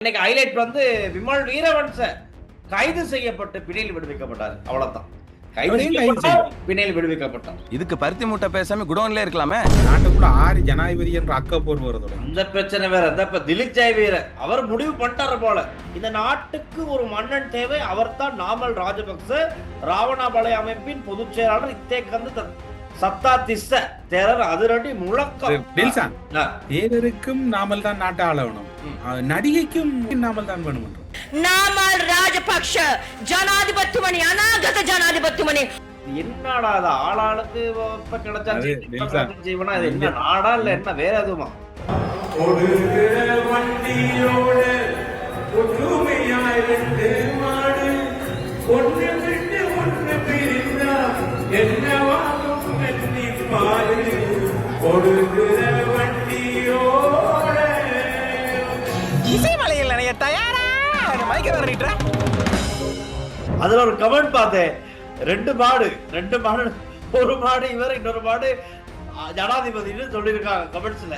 இன்னைக்கு ஹைலைட் வந்து விமல் வீரவன்ச கைது செய்யப்பட்டு பிணையில் விடுவிக்கப்பட்டார். அவ்வளவுதான். பிணையில் விடுவிக்கப்பட்டார். இதுக்கு பருத்தி மூட்டை பேசாம குடோன்ல இருக்கலாமே. நாட்டுக்குள்ள 6 ஜனாதிபதி என்ற அக்கப்போர் வருது. அந்த பிரச்சனை வேற. இப்ப திலீப் ஜெயவீர அவர் முடிவு பண்ணிட்டாரு போல. இந்த நாட்டுக்கு ஒரு மன்னன் தேவை. அவர் தான் நாமல் ராஜபக்ச, ராவணாபலை அமைப்பின் பொதுச் செயலாளர். இத்தேக்கந்து சத்தா திஸ்ஸ தேரர் அதிரடி முழக்கம். தேரருக்கும் நாமல் தான் நாட்டை ஆளணும், நடிகைக்கும் நாமல் தான் வேணும். நாமல் ராஜபக்ஷ ஜனாதிபத்துமணி, அநாகத ஜனாதிபத்துமணி. என்னடா அது ஆளாளுக்கு இப்ப கிடைச்சா ஜீவனா? இது என்ன நாடா இல்ல என்ன வேற எதுவுமா? இசை மலையில் நினைய தயாரா மைக்க வரணிட்ட. அதுல ஒரு கமெண்ட் பார்த்தேன். ரெண்டு மாடு, ஒரு மாடு இவர், இன்னொரு மாடு ஜனாதிபதினு சொல்லியிருக்காங்க கமெண்ட்ஸ்ல.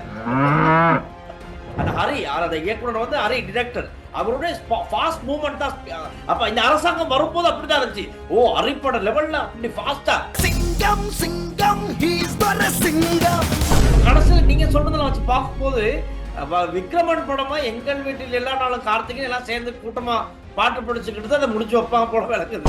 அந்த ஹரி அந்த இயக்குனர் வந்து ஹரி டிரெக்டர், அவருடைய ஃபாஸ்ட் மூவ்மெண்ட் தான். அப்ப இந்த அரசாங்கம் வரும்போது அப்படிதான் இருந்துச்சு. ஓ, ஹரிப்பட லெவல்ல அப்படி ஃபாஸ்டா சிங்கம் சிங்கம் ஹீஸ் த சிங்கம். கடைசியில் நீங்க சொல்றதெல்லாம் வச்சு பார்க்கும்போது விக்ரமன் படமா எங்கள் வீட்டில் எல்லா நாளும் கார்த்திகை எல்லாம் சேர்ந்து கூட்டமா பாட்டு படிச்சுக்கிட்டு அதை முடிச்சு வைப்பாங்க போல விளக்குது.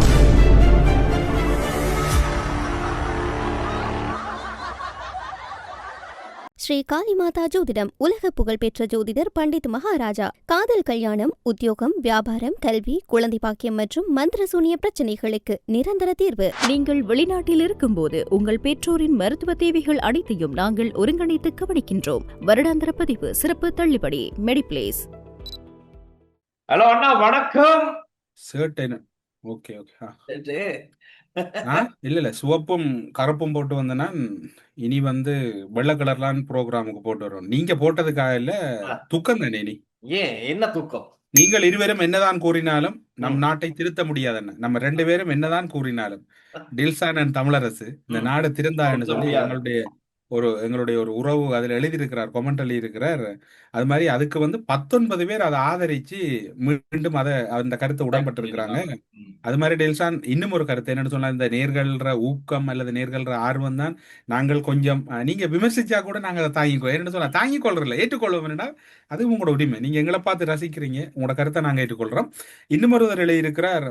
ஸ்ரீ காளிமாதா ஜோதிடம். உலக புகழ்பெற்ற ஜோதிடர் பண்டித் மகாராஜா. காதல், கல்யாணம், உத்தியோகம், வியாபாரம், கல்வி, குழந்தை பாக்கியம் மற்றும் மந்திர சூனிய பிரச்சனைகளுக்கு நிரந்தர தீர்வு. நீங்கள் வெளிநாட்டில் இருக்கும்போது உங்கள் பெற்றோரின் மருத்துவ தேவைகள் அனைத்தையும் நாங்கள் ஒருங்கிணைத்து கவனிக்கின்றோம். வருடாந்திர பதிவு, சிறப்பு தள்ளுபடி. மெடிப்ளேஸ். ஹலோ அண்ணா, வணக்கம். ஓகே இல்ல சிவப்பும் கருப்பும் போட்டு வந்தனா இனி வந்து வெள்ளை கலர்லான் ப்ரோக்ராமுக்கு போட்டு வரும். நீங்க போட்டதுக்காக இல்ல, துக்கம் தானே. நீ ஏன் என்ன துக்கம்? நீங்கள் இருவரும் என்னதான் கூறினாலும் நம் நாட்டை திருத்த முடியாதுன்னு. நம்ம 2 பேரும் என்னதான் கூறினாலும் டில்சான் அண்ட் தமிழரசு இந்த நாடு திருந்தான்னு சொல்லி எங்களுடைய ஒரு உறவு அதில் எழுதியிருக்கிறார், கொமெண்ட் எழுதியிருக்கிறார். அது மாதிரி அதுக்கு வந்து 19 பேர் அதை ஆதரிச்சு மீண்டும் அந்த கருத்தை உடன்பட்டிருக்கிறாங்க. அது மாதிரி டெல்சான் இன்னும் ஒரு கருத்து என்னன்னு சொன்னா, இந்த நேர்கள்ற ஊக்கம் அல்லது நேர்கள்ற ஆர்வம் தான் நாங்கள் கொஞ்சம் நீங்க விமர்சிச்சா கூட நாங்க அதை தாங்கிக்கோ என்னன்னு சொன்னா தாங்கிக் கொள்றதில்ல, ஏற்றுக்கொள்வோம். என்னன்னா அது உங்களோட உரிமை. நீங்க எங்களை பார்த்து ரசிக்கிறீங்க, உங்களோட கருத்தை நாங்க ஏற்றுக்கொள்றோம். இன்னும் ஒருவர் எழுதியிருக்கிறார்,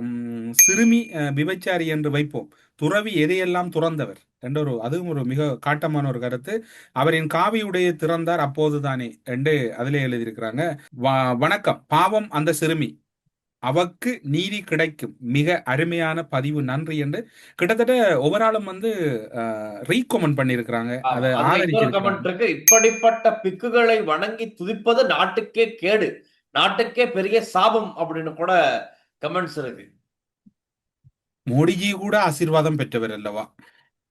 சிறுமி விபச்சாரி என்று வைப்போம், துறவி எதையெல்லாம் துறந்தவர் என்றொரு, அதுவும் ஒரு மிக காட்டமான ஒரு கருத்து. அவரின் காவியுடைய திறந்தார் அப்போதுதானே என்று அதிலே எழுதியிருக்கிறாங்க. வணக்கம், பாவம் அந்த சிறுமி, அவக்கு நீதி கிடைக்கும், மிக அருமையான பதிவு, நன்றி என்று கிட்டத்தட்ட ஒவ்வொரு வந்து ரீகமெண்ட் பண்ணியிருக்கிறாங்க. அதை ஆதரிச்சிருக்காங்க. இப்படிப்பட்ட பிக்குகளை வணங்கி துதிப்பது நாட்டுக்கே கேடு, நாட்டுக்கே பெரிய சாபம் அப்படின்னு கூட கமெண்ட்ஸ் இருக்கு. மோடிஜி கூட ஆசீர்வாதம் பெற்றவர் அல்லவா?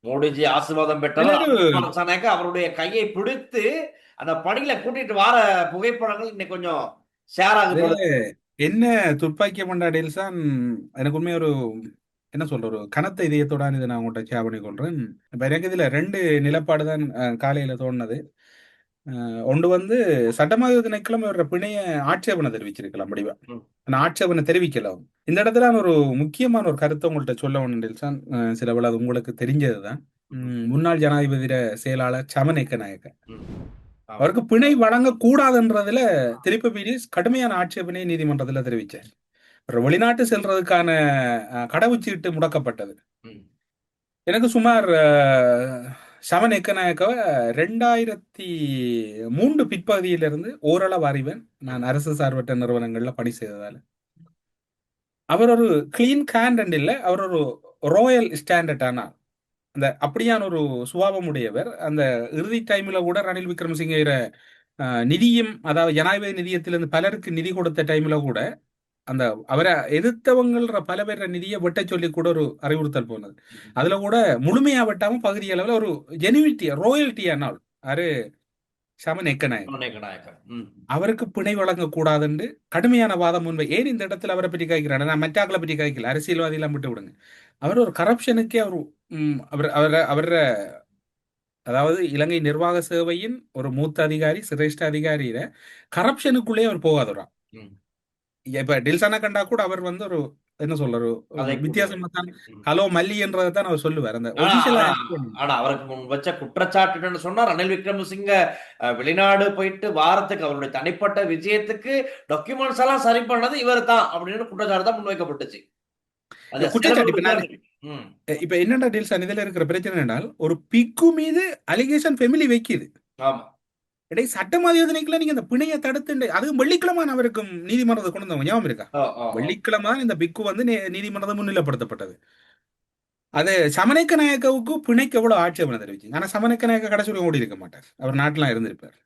மோடிஜி ஆசீர்வாதம் பெற்றவர். அவருடைய கையை பிடித்து அந்த பணியில கூட்டிட்டு வர புகைப்படங்கள் இன்னைக்கு கொஞ்சம் ஷேர் ஆகுது. என்ன துப்பாக்கிய மண்டாடில்சான், எனக்கு உண்மையா ஒரு என்ன சொல்ற ஒரு கனத்த இதயத்தோட இதை நான் உங்கள்கிட்ட ஷேர் பண்ணி கொள்றேன். இப்ப எனக்கு இதுல 2 நிலப்பாடு தான் காலையில தோணுது. ஒன்று வந்து சட்டமாதிபதி திணைக்களம் ஒரு பிணைய ஆட்சேபனை தெரிவிச்சிருக்கலாம் முடிவா, ஆனா ஆட்சேபனை தெரிவிக்கலாம். இந்த இடத்துல ஒரு முக்கியமான ஒரு கருத்தை உங்கள்கிட்ட சொல்ல ஒன்றில்சான். சில வேளை அது உங்களுக்கு தெரிஞ்சதுதான். முன்னாள் ஜனாதிபதியோட செயலாளர் சமநேக்க நாயக்க அவருக்கு பிணை வழங்க கூடாதுன்றதுல திருப்பி கடுமையான ஆட்சேபனை நீதிமன்றத்துல தெரிவிச்சார். வெளிநாட்டு செல்றதுக்கான கடவுச்சீட்டு முடக்கப்பட்டது. எனக்கு சுமார் சமன் எக்கநாயக்கவை 2003 பிற்பகுதியிலிருந்து ஓரளவு அறிவன். நான் அரசு சார்பற்ற நிறுவனங்கள்ல பணி செய்ததால அவர் ஒரு கிளீன் கேண்டன்ட் இல்லை, அவர் ஒரு ரோயல் ஸ்டாண்டர்ட். ஆனால் அந்த அப்படியான ஒரு சுபாவம் உடையவர். அந்த இறுதி டைம்ல கூட ரணில் விக்ரமசிங்க நிதியம், அதாவது ஜனாதிபதி நிதியத்திலிருந்து பலருக்கு நிதி கொடுத்த டைம்ல கூட அந்த அவரை எதிர்த்தவங்கள்ற பல பேர நிதியை வெட்ட சொல்லி கூட ஒரு அறிவுறுத்தல் போனது. அதுல கூட முழுமையா வெட்டாம பகுதி அளவில் ஒரு ஜெனுவிட்டி, ரோயல்ட்டியானால் அரு சமன் எக்கநாயகம் அவருக்கு பிணை வழங்க கூடாதுன்னு கடுமையான வாதம் முன்பு. ஏன் இந்த இடத்துல அவரை பற்றி காய்க்கிறாங்க? நான் மெட்டாக்களை பற்றி காய்க்கல, அரசியல்வாதி எல்லாம் விட்டு விடுங்க. அவர் ஒரு கரப்ஷனுக்கே அவர் அதாவது இலங்கை நிர்வாக சேவையின் ஒரு மூத்த அதிகாரி, சிரேஷ்ட அதிகாரியில கரப்ஷனுக்குள்ளே அவர் போகாதவரா. இப்ப டில்சானா கண்டா கூட அவர் வந்து ஒரு என்ன சொல்ற அதை வித்தியாசமா தான் ம். ஹலோ மல்லி என்றதை தான் அவர் சொல்லுவார். அந்த ஆனா ஒபிஷியலா ஆனா ஆனா அவருக்கு முன் வச்ச குற்றச்சாட்டுன்னு சொன்னா ரணில் விக்ரமசிங்க வெளிநாடு போயிட்டு வாரத்துக்கு அவருடைய தனிப்பட்ட விஜயத்துக்கு டாக்குமெண்ட்ஸ் எல்லாம் சரி பண்ணது இவர் தான் அப்படின்னு குற்றச்சாட்டு தான் முன்வைக்கப்பட்டுச்சு. அது சில குற்றச்சாட்டு. இப்ப நான் வித்தியாசம். ம். இப்ப என்னடா டில்சான் இதுல இருக்கிற பிரச்சனை என்றால் ஒரு பிக்கு மீது அலிகேஷன் ஃபெமிலி வைக்குது. ஆமா. இடையே சட்டமாதிபதிக்குள்ள நீங்க அந்த பிணையை தடுத்து அதுவும் வெள்ளிக்கிழமை அவருக்கும் நீதிமன்றத்தை கொண்டு வந்தவங்க ஞாபகம் இருக்கா? ஓ, ஓ, ஓ. வெள்ளிக்கிழமை தான் இந்த பிக்கு வந்து நீதிமன்றத்தை முன்னிலைப்படுத்தப்பட்டது. அது சமநேக்க நாயக்கவுக்கு பிணைக்கு எவ்வளவு ஆட்சேபனை தெரிவிச்சு. ஆனா சமநேக்க நாயக்க கடைசி வரைக்கும் ஓடி இருக்க மாட்டார். அவர் நாட்டிலாம் இருந்திருப்பார்.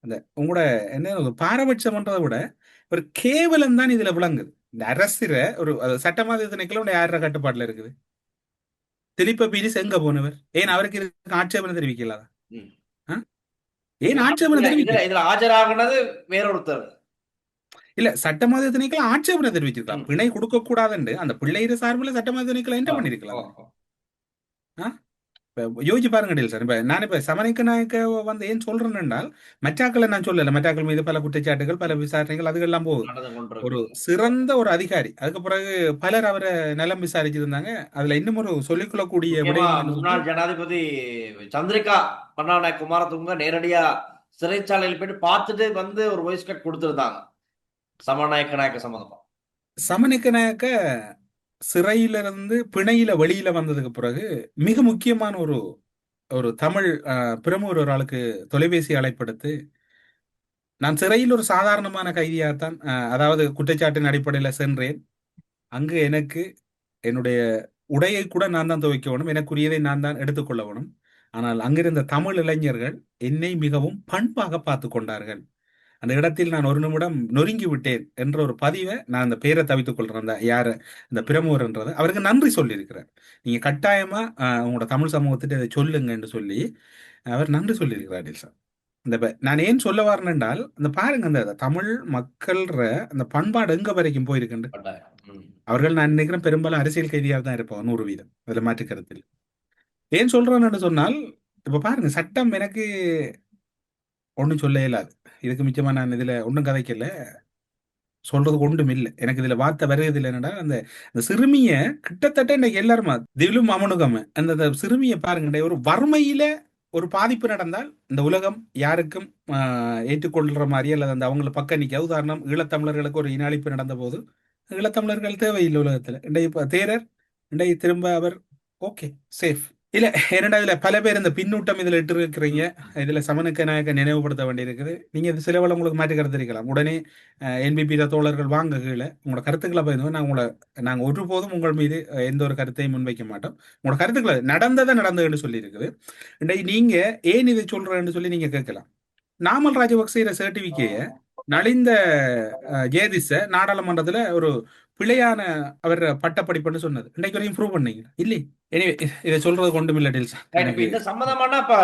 அந்த உங்களோட என்ன ஒரு பாரபட்சம்ன்றதை விட ஒரு கேவலம் தான் இதுல விளங்குது. இந்த அரசுற ஒரு சட்டமாதிபதிக்குள்ள 6 கட்டுப்பாட்டுல இருக்குது. திலீப்ப பீரிஸ் எங்க போனவர்? ஏன் அவருக்கு இதுக்கு ஆட்சேபனை தெரிவிக்கலாதா? ம். ஏன் ஆட்சேபனை தெரிவிக்கல? இதுல ஆஜராகுனது வேறொருத்தர். இல்ல சட்டமாதிபதி திணைக்களம் ஆட்சேபனை தெரிவிச்சிருக்கலாம். ம். பிணை கொடுக்க கூடாதுன்னு அந்த பிள்ளையிற சார்பில் சட்டமாதிபதி திணைக்களம் என்ன ஓ, பண்ணிருக்கலாம்? ஓ. இப்ப யோசிச்சு பாருங்க டீல் சார். இப்ப நான் இப்ப சமநேக்க நாயக்க வந்து ஏன் சொல்றேன் என்றால் மற்றாக்களை நான் சொல்லல. மற்றாக்கள் மீது பல குற்றச்சாட்டுகள் பல விசாரணைகள் அதுகெல்லாம் போகுது. நடந்து ஒரு கொண்டிருக்கு. சிறந்த ஒரு அதிகாரி. அதுக்கு பிறகு பலர் அவரை நலம் விசாரிச்சிருந்தாங்க. அதுல இன்னும் ஒரு சொல்லிக்கொள்ளக்கூடிய முக்கியமா விடயம் என்னன்னு சொன்னா, முன்னாள் ஜனாதிபதி சந்திரிகா பண்டாரநாயக்க குமாரதுங்க நேரடியா சிறைச்சாலையில் போயிட்டு பார்த்துட்டு வந்து ஒரு வாய்ஸ் கட் கொடுத்திருந்தாங்க சமநாயக்க நாயக்க சம்பந்தமா. சமநேக்க நாயக்க சிறையிலிருந்து பிணையில வெளியில வந்ததுக்கு பிறகு மிக முக்கியமான ஒரு ஒரு தமிழ் பிரமுகர் ஒரு ஆளுக்கு தொலைபேசி அழைப்படுத்து, நான் சிறையில் ஒரு சாதாரணமான கைதியாகத்தான் அதாவது குற்றச்சாட்டின் அடிப்படையில் சென்றேன். அங்கு எனக்கு என்னுடைய உடையை கூட நான் தான் துவைக்க வேணும், எனக்குரியதை நான் தான் எடுத்துக்கொள்ள வேணும். ஆனால் அங்கிருந்த தமிழ் இளைஞர்கள் என்னை மிகவும் பண்பாக பார்த்து கொண்டார்கள். அந்த இடத்தில் நான் ஒரு நிமிடம் நொறுங்கி விட்டேன் என்ற ஒரு பதிவை நான் அந்த பேரை தவித்துக் கொள்றேன். அந்த யாரு அந்த பிரமுகர்ன்றது அவருக்கு நன்றி சொல்லியிருக்கிறார். நீங்க கட்டாயமா உங்களோட தமிழ் சமூகத்திட்ட இதை சொல்லுங்க என்று சொல்லி அவர் நன்றி சொல்லியிருக்கிறார் சார். இந்த நான் ஏன் சொல்ல வரேன் என்றால் அந்த பாருங்க அந்த தமிழ் மக்கள்ற அந்த பண்பாடு எங்க வரைக்கும் போயிருக்குண்டு. ம். அவர்கள் நான் நினைக்கிறேன் பெரும்பாலும் அரசியல் கைதியாக தான் இருப்பாங்க 100%. அதுல மாற்று கருத்தில். ஏன் சொல்றேன்னு சொன்னால் இப்ப பாருங்க சட்டம் எனக்கு ஒன்றும் சொல்ல இயலாது. இதுக்கு மிச்சமா நான் இதுல ஒன்றும் கதைக்கல, சொல்றதுக்கு ஒன்றும் இல்லை. எனக்கு இதுல வார்த்தை வருகிறது என்னன்னா அந்த அந்த சிறுமிய கிட்டத்தட்ட இன்னைக்கு எல்லாருமா திலும் அமனுகம அந்த சிறுமியை பாருங்க, ஒரு வறுமையில ஒரு பாதிப்பு நடந்தால் இந்த உலகம் யாருக்கும் ஏற்றுக்கொள்ற மாதிரி அல்லது அந்த அவங்களை பக்கம் நிற்க. உதாரணம் ஈழத்தமிழர்களுக்கு ஒரு இனஅழிப்பு நடந்த போது ஈழத்தமிழர்கள் தேவையில்லை உலகத்துல. இன்றைய தேரர் இன்றைய திரும்ப அவர் ஓகே சேஃப் இல்ல. ஏன்னா இதுல பல பேர் இந்த பின்னூட்டம் இதுல இட்டு இருக்கிறீங்க. இதுல சமநேக்க நாயக்க நினைவுபடுத்த வேண்டியிருக்குது. நீங்க இது சில வேளை உங்களுக்கு மாற்றி கருத்து இருக்கலாம். உடனே என்பிபி தோழர்கள் வாங்க கீழே உங்களோட கருத்துக்களை பகிர்ந்து நாங்க ஒருபோதும் உங்கள் மீது எந்த ஒரு கருத்தையும் முன்வைக்க மாட்டோம். உங்களோட கருத்துக்களை நடந்ததுன்னு சொல்லி இருக்குது. இன்றைக்கு நீங்க ஏன் இதை சொல்றேன்னு சொல்லி நீங்க கேட்கலாம். நாமல் ராஜபக்சேர சர்டிபிகேய நலிந்த ஜேதிஸ நாடாளுமன்றத்துல ஒரு பிழையான அவர் பட்டப்படிப்புன்னு சொன்னது இன்னைக்கு வரையும் ப்ரூவ் பண்ணீங்க இல்லை. எனவே இதை சொல்றது கொண்டும் இல்லை டீல்ஸ். எனக்கு இந்த சம்பந்தமான இப்ப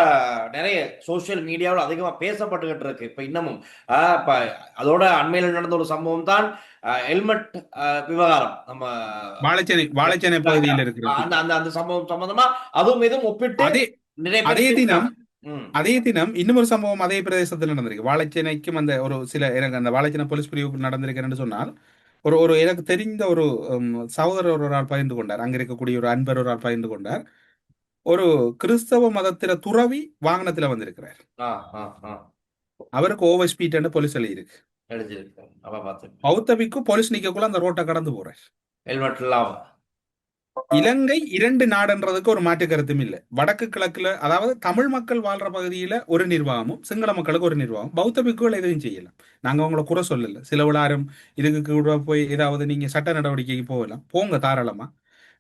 நிறைய சோசியல் மீடியாவில் அதிகமா பேசப்பட்டுகிட்டு இருக்கு. இப்ப இன்னமும் இப்ப அதோட அண்மையில் நடந்த ஒரு சம்பவம் தான் ஹெல்மெட் விவகாரம். நம்ம வாழைச்சேனை பகுதியில் இருக்கிற அந்த சம்பவம் சம்பந்தமா அதுவும் இதுவும் ஒப்பிட்டு அதே தினம் இன்னும் ஒரு சம்பவம் அதே பிரதேசத்தில் நடந்திருக்கு. வாழைச்சேனைக்கும் அந்த ஒரு சில எனக்கு அந்த வாழைச்சேனை போலீஸ் பிரிவுக்கு நடந்திருக்கிறேன்னு சொன்னால் ஒரு எனக்கு தெரிந்த ஒரு சகோதரர் ஒரு ஆள் பகிர்ந்து கொண்டார். அங்க இருக்கக்கூடிய ஒரு அன்பர் ஒரு ஆள் பகிர்ந்து கொண்டார். ஒரு கிறிஸ்தவ மதத்தில துறவி வாகனத்துல வந்திருக்கிறார். அவருக்கு ஓவர் ஸ்பீட் போலீஸ் எழுதி இருக்கு. பௌத்தபிக்கு போலீஸ் நிக்கக்குள்ள அந்த ரோட்டை கடந்து போறார். இலங்கை 2 நாடுன்றதுக்கு ஒரு மாற்று கருத்தும் இல்லை. வடக்கு கிழக்குல அதாவது தமிழ் மக்கள் வாழ்ற பகுதியில ஒரு நிர்வாகமும் சிங்கள மக்களுக்கு ஒரு நிர்வாகம். பௌத்த பிக்குகள் எதுவும் செய்யலாம். நாங்க அவங்கள குறை சொல்லல. சில விழாரும் இதுக்கு கூட போய் ஏதாவது நீங்க சட்ட நடவடிக்கைக்கு போகலாம், போங்க தாராளமா.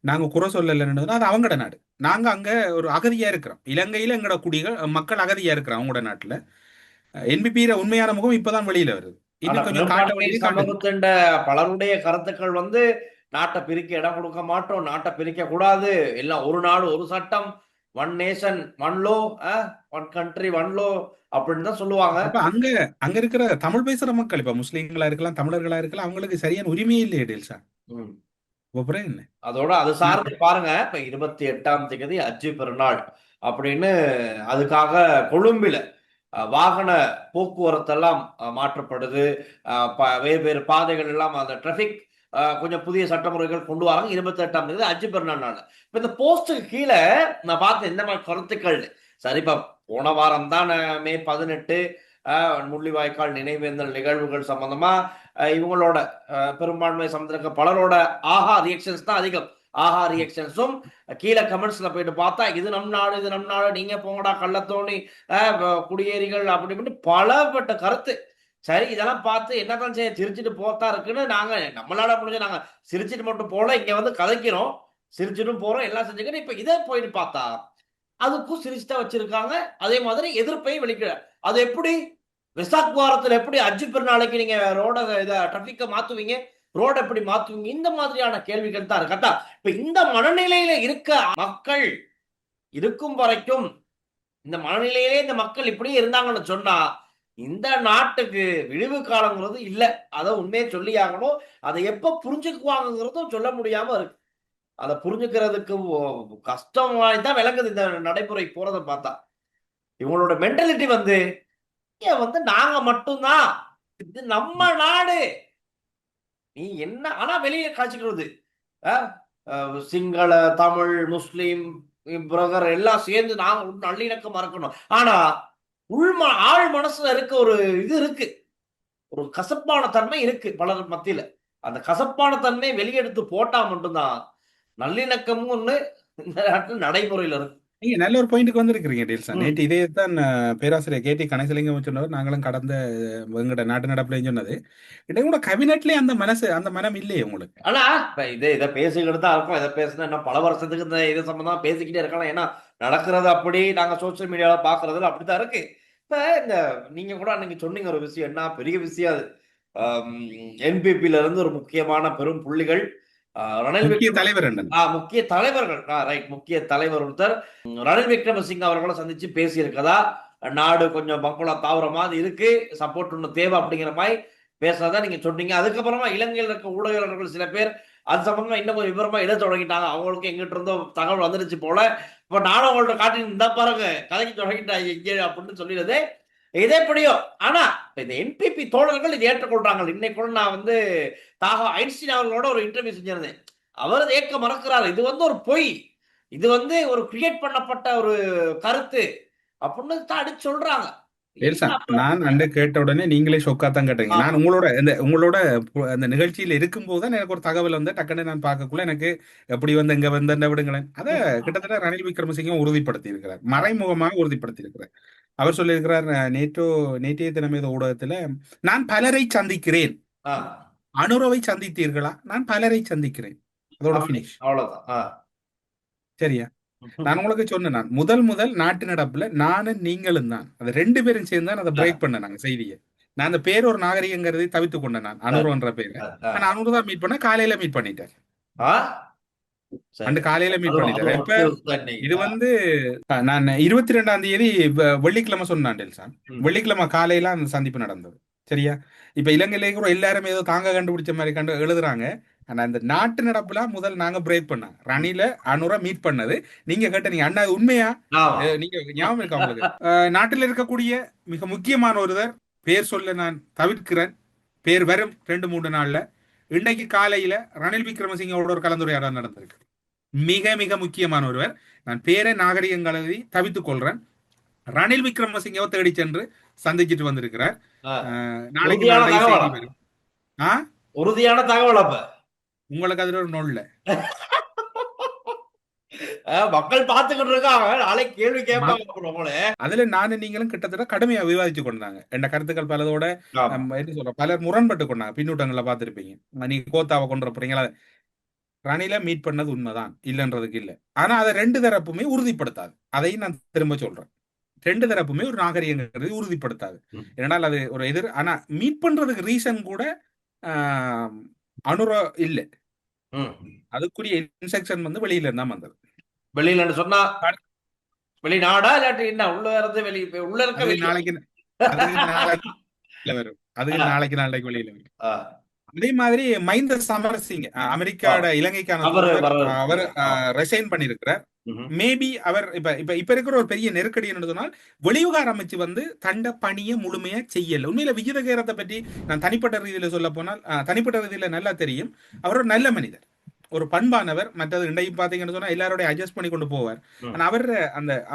நாங்க குறை சொல்லலைன்னு அது அவங்களோட நாடு. நாங்க அங்க ஒரு அகதியா இருக்கிறோம். இலங்கையில எங்களோட குடிகள் மக்கள் அகதியா இருக்கிறோம் அவங்களோட நாட்டுல. என்பிபியில உண்மையான முகம் இப்பதான் வெளியில வருது. இன்னும் கொஞ்சம் பலருடைய கருத்துக்கள் வந்து நாட்டை பிரிக்க இடம் கொடுக்க மாட்டோம், நாட்டை பிரிக்க கூடாது, எல்லாம் ஒரு நாடு ஒரு சட்டம், one nation one low, one country one low அப்படின்னு தான் சொல்லுவாங்க. அங்க இருக்கிற தமிழ் பேசுற மக்கள் இப்ப முஸ்லீம்களா இருக்கலாம், தமிழர்களா இருக்கலாம், அவங்களுக்கு சரியான உரிமையே இல்லையே டீல்ஸா. அதோட அது சார்ந்து பாருங்க, இப்ப 28ஆம் தேதி அஜி பெருநாள் அப்படின்னு அதுக்காக கொழும்பில வாகன போக்குவரத்தெல்லாம் மாற்றப்படுது. வேறு வேறு பாதைகள் எல்லாம் அந்த டிராபிக் கொஞ்சம் புதிய சட்டமுறைகள் கொண்டு வராங்க 28ஆம் தேதி அஜி பெருநாள் நாள். இப்ப இந்த போஸ்டுக்கு கீழே நான் பார்த்தேன் இந்த மாதிரி கருத்துக்கள். சரி, இப்ப போன வாரம் தான் மே 18 முள்ளிவாய்க்கால் நினைவேந்தல் நிகழ்வுகள் சம்பந்தமா இவங்களோட பெரும்பான்மை சம்பந்தக்க பலரோட ஆஹா ரியாக்ஷன்ஸ் தான் அதிகம். ஆஹா ரியாக்ஷன்ஸும் கீழே கமெண்ட்ஸ்ல போயிட்டு பார்த்தா இது நம் நாடு, இது நம் நாடு, நீங்க போங்கடா கள்ளத்தோணி குடியேறிகள் அப்படி இப்படின்னு பலப்பட்ட கருத்து. சரி, இதெல்லாம் பார்த்து என்னதான் செய்ய, சிரிச்சுட்டு போத்தா இருக்குன்னு நாங்க நம்மளால முடிஞ்ச நாங்க சிரிச்சுட்டு மட்டும் போல இங்க வந்து கதைக்கிறோம், சிரிச்சுட்டும் போறோம், எல்லாம் செஞ்சுக்கணும். இப்ப இதை போயிட்டு பார்த்தா அதுக்கும் சிரிச்சுட்டா வச்சிருக்காங்க. அதே மாதிரி எதிர்ப்பையும் வெளிக்கிற அது எப்படி வெசாக் வாரத்துல எப்படி அஜி பெருநாளைக்கு நீங்க ரோட டிராபிக்கை மாத்துவீங்க, ரோட எப்படி மாத்துவீங்க, இந்த மாதிரியான கேள்விகள் தான் இருக்கா. இப்ப இந்த மனநிலையில இருக்க மக்கள் இருக்கும் வரைக்கும், இந்த மனநிலையிலே இந்த மக்கள் இப்படியே இருந்தாங்கன்னு சொன்னா இந்த நாட்டுக்கு விழிவு காலங்கிறது இல்ல. அதை உண்மையை சொல்லி ஆகணும். அதை எப்ப புரிஞ்சுக்குவாங்கிறதும் சொல்ல முடியாம இருக்கு. அதை புரிஞ்சுக்கிறதுக்கு கஷ்டமாய்தான் விளங்குது இந்த நடைமுறை போறதை பார்த்தா. இவங்களோட மென்டாலிட்டி வந்து நாங்க மட்டும்தான், இது நம்ம நாடு, நீ என்ன ஆனா வெளியே காய்ச்சிக்கிறது சிங்கள தமிழ் முஸ்லீம் பிரதர் எல்லாம் சேர்ந்து நாங்க நல்லிணக்கமா இருக்கணும். ஆனா ஆழ் மனசுல இருக்க ஒரு இது இருக்கு, ஒரு கசப்பான தன்மை இருக்கு பலர் மத்தியில. அந்த கசப்பான தன்மை வெளியெடுத்து போட்டா மட்டும்தான் நல்லிணக்கமும் ஒண்ணு இந்த நாட்டில் நடைமுறையில இருக்கு. நீங்க நல்ல ஒரு பாயிண்ட்க்கு வந்திருக்கிறீங்க டீல்ஸா. நேற்று இதே தான் பேராசிரியர் கேடி கணேசலிங்கம் சொன்னவர், நாங்களும் கடந்த எங்கட நாட்டு நடப்புல சொன்னது. இடையோட கேபினெட்லயே அந்த மனம் இல்லையே உங்களுக்கு. ஆனா இப்ப இதை பேசிக்கிட்டு தான் இருக்கோம். இதை பேசினா இன்னும் பல வருஷத்துக்கு இந்த இது சம்பந்தமா பேசிக்கிட்டே இருக்கலாம். ஏன்னா நடக்கிறது அப்படி, நாங்க சோசியல் மீடியால பாக்குறதுல அப்படித்தான் இருக்கு. இப்ப இந்த நீங்க கூட அன்னைக்கு சொன்னீங்க ஒரு விஷயம், என்ன பெரிய விஷயம் அது. என்பிபில இருந்து ஒரு முக்கியமான பெரும் புள்ளிகள் ரணில் முக்கிய தலைவர்கள் ரைட், முக்கிய தலைவர் ஒருத்தர் ரணில் விக்ரமசிங்க அவர்களை சந்திச்சு பேசி இருக்கதா, நாடு கொஞ்சம் பங்குலா தாவர மாதிரி இருக்கு, சப்போர்ட் ஒண்ணு தேவை அப்படிங்கிற மாதிரி பேசுறதா நீங்க சொன்னீங்க. அதுக்கப்புறமா இலங்கையில் இருக்க ஊடகங்கள் சில பேர் அது சம்பந்தமா இன்னும் கொஞ்சம் விவரமா இட தொடங்கிட்டாங்க. அவங்களுக்கு எங்கிட்ட இருந்தோ தகவல் வந்துருச்சு போல. இப்ப நானும் அவங்கள்ட்ட காட்டி இந்த பாருங்க கதைக்கு தொடங்கிட்டாங்க இங்கே அப்படின்னு சொல்லிடுது. இதே எப்படியோ ஆனா இந்த என்பிபி தோழர்கள் இதை ஏற்றுக்கொள்றாங்க. இன்னைக்கு கூட நான் வந்து தாகா ஐன்ஸ்டீன் அவர்களோட ஒரு இன்டர்வியூ செஞ்சிருந்தேன். அவர் ஏற்க மறக்கிறார். இது வந்து ஒரு பொய், இது வந்து ஒரு கிரியேட் பண்ணப்பட்ட ஒரு கருத்து அப்படின்னு தான் அடிச்சு சொல்றாங்க. நான் அன்று கேட்ட உடனே நீங்களே ஷொக்கா தான் கேட்டீங்க. நான் உங்களோட அந்த நிகழ்ச்சியில இருக்கும்போது தான் எனக்கு ஒரு தகவல் வந்து டக்குன்னு நான் பார்க்கக்குள்ள எனக்கு எப்படி வந்து இங்க வந்து விடுங்களேன். அதை கிட்டத்தட்ட ரணில் விக்ரமசிங்கம் உறுதிப்படுத்தி இருக்கிறார், மறைமுகமாக உறுதிப்படுத்தி இருக்கிறார். அவர் சொல்லியிருக்கிறார் நேற்றைய தினம் ஏதோ ஊடகத்துல, நான் பலரை சந்திக்கிறேன், அனுரவை சந்தித்தீர்களா, நான் பலரை சந்திக்கிறேன், அதோட பினிஷ், அவ்வளவுதான். சரியா? நான் உங்களுக்கு சொன்னேன், நான் முதல் நாட்டு நடப்புல நானும் நீங்களும் தான், அது 2 பேரும் சேர்ந்து தான் அதை பிரேக் பண்ண நாங்க செய்தியை. நான் அந்த பேர் ஒரு நாகரிகங்கிறதை தவித்து கொண்டேன். நான் அனுரன்ற பேரை நான் அனுரு தான் மீட் பண்ண, காலையில மீட் பண்ணிட்டேன், அந்த காலையில மீட் பண்ணிட்டேன். இப்ப இது வந்து நான் 22ஆம் தேதி வெள்ளிக்கிழமை சொன்னான் டெல்சான், வெள்ளிக்கிழமை காலையில அந்த சந்திப்பு நடந்தது, சரியா? இப்ப இலங்கையிலே கூட எல்லாருமே ஏதோ தாங்க கண்டுபிடிச்ச மாதிரி எழுதுறாங்க. ஆனா இந்த நாட்டு நடப்புல முதல் நாங்க பிரேக் பண்ணாங்க, ரணில அனுரா மீட் பண்ணது. நீங்க கேட்ட நீங்க அண்ணா உண்மையா, நீங்க ஞாபகம் இருக்கா உங்களுக்கு? நாட்டில் இருக்கக்கூடிய மிக முக்கியமான ஒருவர், பேர் சொல்ல நான் தவிர்க்கிறேன், பேர் வரும் 2-3 நாள்ல. இன்னைக்கு காலையில ரணில் விக்ரமசிங்கோட ஒரு கலந்துரையாடல் நடந்திருக்கு. மிக மிக முக்கியமான ஒருவர், நான் பேரை நாகரிகங்களை தவித்துக் கொள்றேன், ரணில் விக்ரமசிங்கவை தேடி சென்று சந்திச்சுட்டு வந்திருக்கிறார். நாளைக்கு உறுதியான தகவல். அப்ப உங்களுக்கு அதுல ஒரு நொல்ல மக்கள் பார்த்துக்கிட்டு இருக்காங்க, நாளைக்கு கேள்வி கேட்பாங்க. அதுல நானும் நீங்களும் கிட்டத்தட்ட கடுமையா விவாதிச்சு கொண்டாங்க. என்ற கருத்துக்கள் பலதோட என்ன சொல்ற பலர் முரண்பட்டு கொண்டாங்க. பின்னூட்டங்களை பார்த்திருப்பீங்க. நீங்க கோத்தாவை கொண்டு போறீங்களா, ரணில மீட் பண்ணது உண்மைதான், இல்லைன்றதுக்கு இல்லை. ஆனா அதை 2 தரப்புமே உறுதிப்படுத்தாது. அதையும் நான் திரும்ப சொல்றேன், 2 தரப்புமே ஒரு நாகரிகங்கிறது உறுதிப்படுத்தாது. ஏனால் அது ஒரு எதிர். ஆனா மீட் பண்றதுக்கு ரீசன் கூட அனுரா இல்ல, அதுக்குரிய இன்ஸ்ட்ரக்ஷன் வந்து வெளியில இருந்தா வந்தது. வெளியில சொன்னா வெளிநாடா இல்லாட்டி என்ன உள்ள இருந்து வெளியே உள்ள இருக்க நாளைக்கு வரும், அதுக்கு நாளைக்கு வெளியில வரும். அதே மாதிரி மஹிந்த சமரசிங்க அமெரிக்காவோட இலங்கைக்கான அவரு தூதுவர், வர அவர் ரெசைன் பண்ணியிருக்கிறார். மேபி அவர் இப்ப இருக்கிற ஒரு பெரிய நெருக்கடி என்று சொன்னால் வெளிவிவகார அமைச்சு தண்ட பணியை முழுமையா செய்யல. உண்மையில விஜயதகேரத்தை பற்றி நான் தனிப்பட்ட ரீதியில சொல்ல போனால் தனிப்பட்ட ரீதியில நல்லா தெரியும். அவர் ஒரு நல்ல மனிதர், ஒரு பண்பானவர். மற்றது இன்றைக்கு பாத்தீங்கன்னு சொன்னா எல்லாரோட அட்ஜஸ்ட் பண்ணி கொண்டு போவார். ஆனா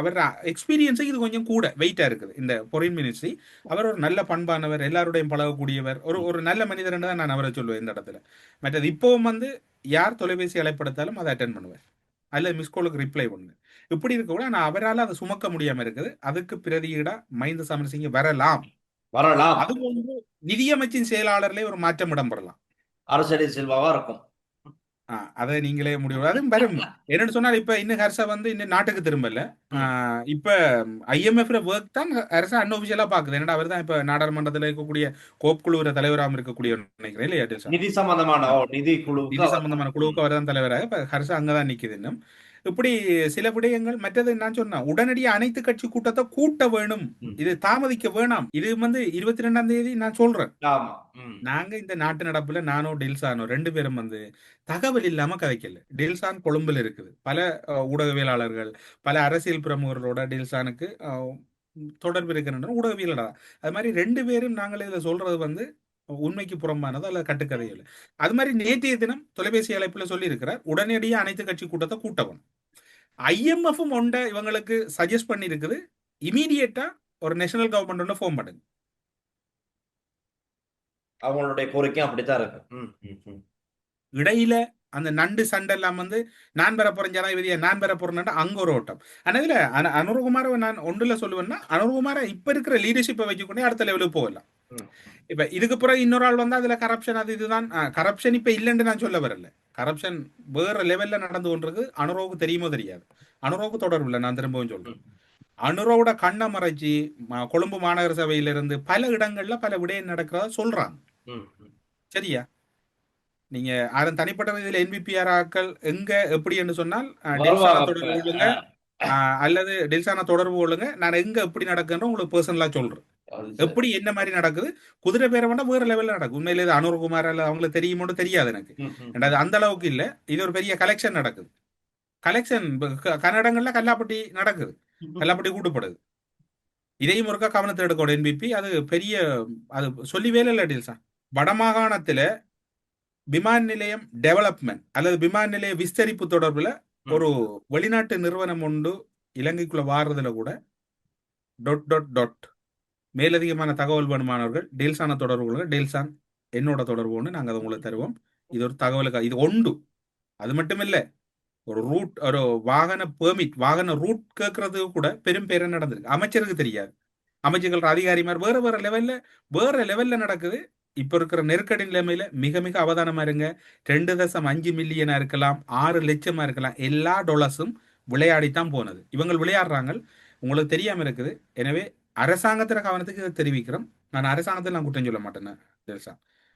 அவர் எக்ஸ்பீரியன்ஸுக்கு இது கொஞ்சம் கூட வெயிட்டா இருக்குது இந்த ஃபாரின் மினிஸ்ட்ரி. அவர் ஒரு நல்ல பண்பானவர், எல்லாரோடையும் பழகக்கூடியவர், ஒரு நல்ல மனிதர் என்று தான் நான் அவரை சொல்லுவேன் இந்த இடத்துல. மற்றது இப்பவும் யார் தொலைபேசி அழைப்படுத்தாலும் அதை அட்டென்ட் பண்ணுவார், அல்ல மிஸ்கோலுக்கு ரிப்ளை பண்ணு. இப்படி இருக்க கூட ஆனால் அவரால் அதை சுமக்க முடியாம இருக்குது. அதுக்கு பிரதியீடா மஹிந்த சமரசிங்க வரலாம். அது போன்று நிதியமைச்சின் செயலாளர்ல ஒரு மாற்றம் இடம்பெறலாம். அரசடி செல்வாவா இருக்கும். அதை நீங்களே முடிவு அதுவும் வரும். என்னன்னு சொன்னால் இப்ப இன்னும் ஹர்ஷா இன்னும் நாட்டுக்கு திரும்பல. இப்ப IMF ஒர்க் தான் ஹர்ஷா அன்அபிஷியலா பாக்குது. என்னடா அவர் தான் இப்ப நாடாளுமன்றத்தில் இருக்கக்கூடிய கோப் குழுவுற தலைவராக இருக்கக்கூடிய நினைக்கிறேன் இல்லையா? நிதி சம்பந்தமான குழுவுக்கு அவர் தான் தலைவராக இப்ப ஹர்ஷா அங்கதான் நிக்குது. இன்னும் இப்படி சில விடயங்கள். மற்றது நான் சொன்னேன், உடனடியாக அனைத்து கட்சி கூட்டத்தை கூட்ட வேணும், இது தாமதிக்க வேணாம். இது 22ஆம் தேதி நான் சொல்றேன். நாங்க இந்த நாட்டு நடப்புல நானோ டெல்சானோ 2 பேரும் தகவல் இல்லாம கதைக்கல. டெல்சான் கொழும்புல இருக்குது. பல ஊடகவியலாளர்கள், பல அரசியல் பிரமுகர்களோட டெல்சானுக்கு தொடர்பு இருக்கிற ஊடகவியலாளர். அது மாதிரி 2 பேரும் நாங்கள் இதுல சொல்றது உண்மைக்கு புறம்பானது அல்ல கட்டுக்கதை இல்லை. அது மாதிரி நேற்றைய தினம் தொலைபேசி அழைப்புல சொல்லி இருக்கிறார், உடனடியாக அனைத்து கட்சி கூட்டத்தை கூட்டவும். IMF-ம் இவங்களுக்கு சஜஸ்ட் பண்ணி இருக்குது, இமீடியட்டா ஒரு நேஷனல் கவர்மெண்ட் ஒன்று ஃபார்ம் பண்ணுங்க. அவங்களுடைய கோரிக்கை அப்படித்தான் இருக்கு. இடையில அந்த நண்டு சண்டை எல்லாம் நான் பெற போறேன் ஜனாதிபதியா நான் பெற போறேன்னா அங்க ஒரு ஓட்டம். ஆனா இதுல அனுர்குமார நான் ஒன்றுல சொல்லுவேன்னா, அனுர்குமார இப்ப இருக்கிற லீடர்ஷிப்பை வச்சுக்கொண்டே அடுத்த லெவலுக்கு போகலாம். இப்ப இதுக்கு பிறகு இன்னொரு ஆள் அதுல கரப்ஷன் அது இதுதான். கரப்ஷன் இப்ப இல்லைன்னு நான் சொல்ல வரல. கரப்ஷன் வேற லெவல்ல நடந்து கொண்டிருக்கு. அனுரோவுக்கு தெரியுமோ தெரியாது, அனுரோவுக்கு தொடர்பு இல்லை. நான் திரும்பவும் சொல்றேன், அனுரோவோட கண்ணை மறைச்சி கொழும்பு மாநகர சபையிலிருந்து பல இடங்கள்ல பல விடயம் நடக்கிறதா சொல்றாங்க. சரியா? நீங்க யாரும் தனிப்பட்ட இதில் NPPR ஆக்கள் எங்க எப்படி என்று சொன்னால் டெல்சானா தொடர்பு கொள்ளுங்க, அல்லது டெல்சானா தொடர்பு கொள்ளுங்க. நான் எங்க எப்படி நடக்குன்னு உங்களுக்கு பர்சனலா சொல்றேன். எப்படி என்ன மாதிரி நடக்குது, குதிரை பேர வேற லெவல்ல நடக்கும். உண்மையிலே இது அனுர்குமார் அல்ல அவங்களுக்கு தெரியுமோ தெரியாது எனக்கு. அந்த அளவுக்கு இல்ல. இது ஒரு பெரிய கலெக்ஷன் நடக்குது. கலெக்ஷன் கன்னடங்கள்ல கல்லாப்பட்டி நடக்குது, கல்லாப்பட்டி கூட்டுப்படுது. இதையும் ஒருக்கா கவனத்தில் எடுக்கணும் NPP. அது பெரிய அது சொல்லி வேலை இல்லை. டெல்சா வடமாகாணத்துல விமான நிலையம் டெவலப்மெண்ட் அல்லது விமான நிலைய விஸ்தரிப்பு தொடர்புல ஒரு வெளிநாட்டு நிறுவனம் உண்டு இலங்கைக்குள்ள வாரதுல கூட மேலதிகமான தகவல் வேணுமானவர்கள் டெல்சான தொடர்பு கொள்ளுங்க. டெல்சான் என்னோட தொடர்பு ஒன்று நாங்கள் அதை உங்களுக்கு தருவோம். இது ஒரு தகவலுக்கு இது உண்டு. அது மட்டும் இல்லை, ஒரு ரூட் ஒரு வாகன பெர்மிட் வாகன ரூட் கேட்கறது கூட பெரும் பேர நடந்திருக்கு. அமைச்சருக்கு தெரியாது, அமைச்சர்கள் அதிகாரி மாதிரி வேற லெவல்ல நடக்குது. இப்ப இருக்கிற நெருக்கடி நிலைமையில மிக மிக அவதானமா இருங்க. 2.5 மில்லியனா இருக்கலாம், 6 லட்சமா இருக்கலாம், எல்லா டொலர்ஸும் விளையாடித்தான் போனது. இவங்க விளையாடுறாங்க, உங்களுக்கு தெரியாம இருக்குது. எனவே அரசாங்கத்தின கவனத்துக்கு இதை தெரிவிக்கிறோம். நான் அரசாங்கத்தில் நான் குற்றம் சொல்ல மாட்டேன்.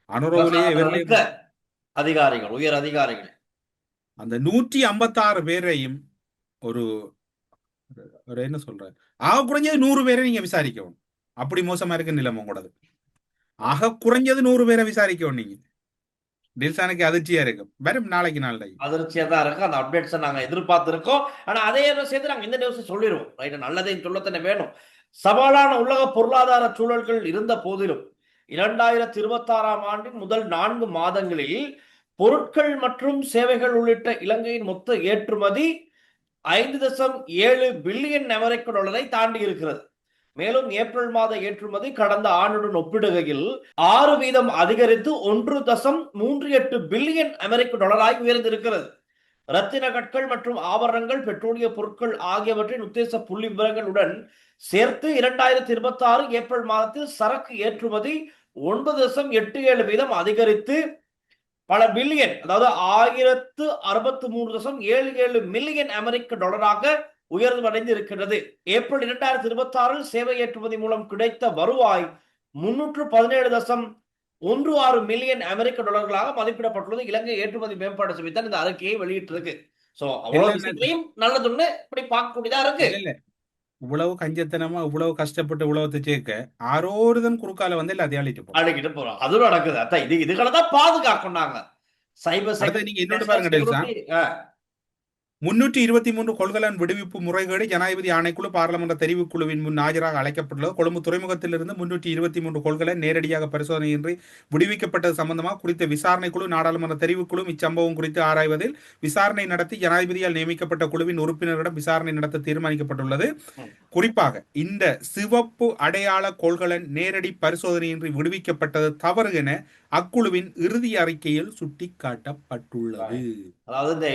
அனுரோவிலேயே அதிகாரிகள், உயர் அதிகாரிகள் அந்த 156 பேரையும் ஒரு என்ன சொல்ற ஆக குறைஞ்சது 100 பேரை நீங்க விசாரிக்கவும். அப்படி மோசமா இருக்கு நிலைமை கூடாது. ஆக குறைஞ்சது 100 பேரை விசாரிக்கவும். நீங்க டெல்சானுக்கு அதிர்ச்சியா இருக்கும். வெறும் நாளைக்கு அதிர்ச்சியா தான் இருக்கு. அந்த அப்டேட்ஸை நாங்க எதிர்பார்த்திருக்கோம். ஆனா அதே சேர்த்து நாங்க இந்த நியூஸ் சொல்லிடுவோம். ரைட், நல்லதையும் சொல்லத்தானே வேணும். சவாலான உலக பொருளாதார சூழல்கள் இருந்த போதிலும் 2026ஆம் ஆண்டின் முதல் 4 மாதங்களில் பொருட்கள் மற்றும் சேவைகள் உள்ளிட்ட இலங்கையின் மொத்த ஏற்றுமதி 5.7 பில்லியன் அமெரிக்க டாலரை தாண்டி இருக்கிறது. மேலும் ஏப்ரல் மாத ஏற்றுமதி கடந்த ஆண்டுடன் ஒப்பிடுகையில் 6% அதிகரித்து 1.38 பில்லியன் அமெரிக்க டாலராய் உயர்ந்திருக்கிறது. ரத்தின கற்கள் மற்றும் ஆபரணங்கள், பெட்ரோலிய பொருட்கள் ஆகியவற்றின் உத்தேச புள்ளி விவரங்களுடன் சேர்த்து 2026 ஏப்ரல் மாதத்தில் சரக்கு ஏற்றுமதி 9.87% அதிகரித்து பல பில்லியன், அதாவது 1063.77 மில்லியன் அமெரிக்க டாலராக உயர்வடைந்து இருக்கிறது. ஏப்ரல் 2026 சேவை ஏற்றுமதி மூலம் கிடைத்த வருவாய் 317.16 மில்லியன் அமெரிக்க டாலர்களாக மதிப்பிடப்பட்டுள்ளது. இலங்கை ஏற்றுமதி மேம்பாடு சபை தான் இந்த அறிக்கையை வெளியிட்டிருக்கு. சோ அவ்வளவு நல்லதுன்னு இப்படி பார்க்கக்கூடியதா இருக்கு. இவ்வளவு கஞ்சத்தனமா இவ்வளவு கஷ்டப்பட்டு இவ்வளவு சேர்க்க ஆரோருதன் குறுக்கால வந்து எல்லாத்தையும் அள்ளிட்டு போகும். அடிக்கிட்டு போறோம். அதுவும் நடக்குது. அதான் இதுகளை தான் பாதுகாக்கும் நாங்க. சைபர் அடுத்து நீங்க இன்னொன்று பாருங்க டெல்சா, 323 கொள்கலன் விடுவிப்பு முறைகேடு ஜனாதிபதி ஆணைக்குழு பாராளுமன்ற தெரிவுக்குழுவின் முன் ஆஜராக அழைக்கப்பட்டுள்ளது. கொழும்பு துறைமுகத்திலிருந்து 323 கொள்கலன் நேரடியாக பரிசோதனையின்றி விடுவிக்கப்பட்டது சம்பந்தமாக குறித்த விசாரணைக்குழு நாடாளுமன்ற தெரிவுக்குழு இச்சம்பவம் குறித்து ஆராய்வதில் விசாரணை நடத்தி ஜனாதிபதியால் நியமிக்கப்பட்ட குழுவின் உறுப்பினரிடம் விசாரணை நடத்த தீர்மானிக்கப்பட்டுள்ளது. குறிப்பாக இந்த சிவப்பு அடையாள கொள்கலன் நேரடி பரிசோதனையின்றி விடுவிக்கப்பட்டது தவறு என அக்குழுவின் இறுதி அறிக்கையில் சுட்டிக்காட்டப்பட்டுள்ளது. அதாவது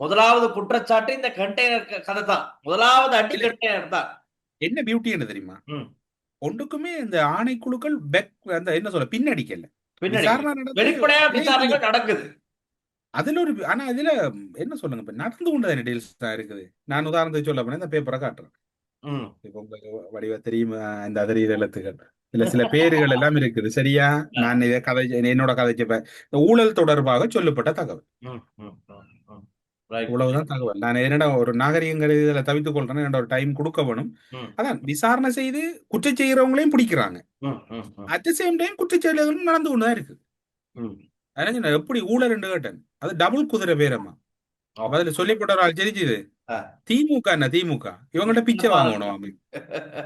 முதலாவது குற்றச்சாட்டு இந்த கண்டெய்னர் கதை தான். முதலாவது அடி கண்டெய்னர் தான். என்ன பியூட்டி என்ன தெரியுமா, ஒன்றுக்குமே இந்த ஆணைக்குழுக்கள் அந்த என்ன சொல்ல பின்னடிக்கல, வெளிப்படையா விசாரணைகள் நடக்குது. அதுல ஒரு ஆனா இதுல என்ன சொல்லுங்க, இப்ப நடந்து கொண்டது டீல்ஸ் தான் இருக்குது. நான் உதாரணத்தை சொல்ல போனேன், இந்த பேப்பரை காட்டுறேன். இப்ப உங்களுக்கு வடிவா தெரியுமா இந்த அதிரீத எழுத்துக்கள், இல்ல சில பேர்கள் எல்லாம் இருக்குது. சரியா, நான் இதை கதை என்னோட கதைச்சப்ப ஊழல் தொடர்பாக சொல்லப்பட்ட தகவல், இவ்வளவுதான் தகவல். நான் என்னடா ஒரு நாகரிகங்கள் இதுல தவித்துக் கொள்றேன், என்னோட ஒரு டைம் கொடுக்க வேணும். அதான் விசாரணை செய்து குற்றம் செய்யறவங்களையும் பிடிக்கிறாங்க, அட் த சேம் டைம் குற்றச்செயல்களும் நடந்து கொண்டுதான் இருக்கு. அதனால எப்படி ஊழல் என்று கேட்டேன், அது டபுள் குதிரை பேரம்மா. அதுல சொல்லப்பட்ட தெரிஞ்சுது திமுக என்ன திமுக இவங்கள்ட்ட பிச்சை வாங்கணும்,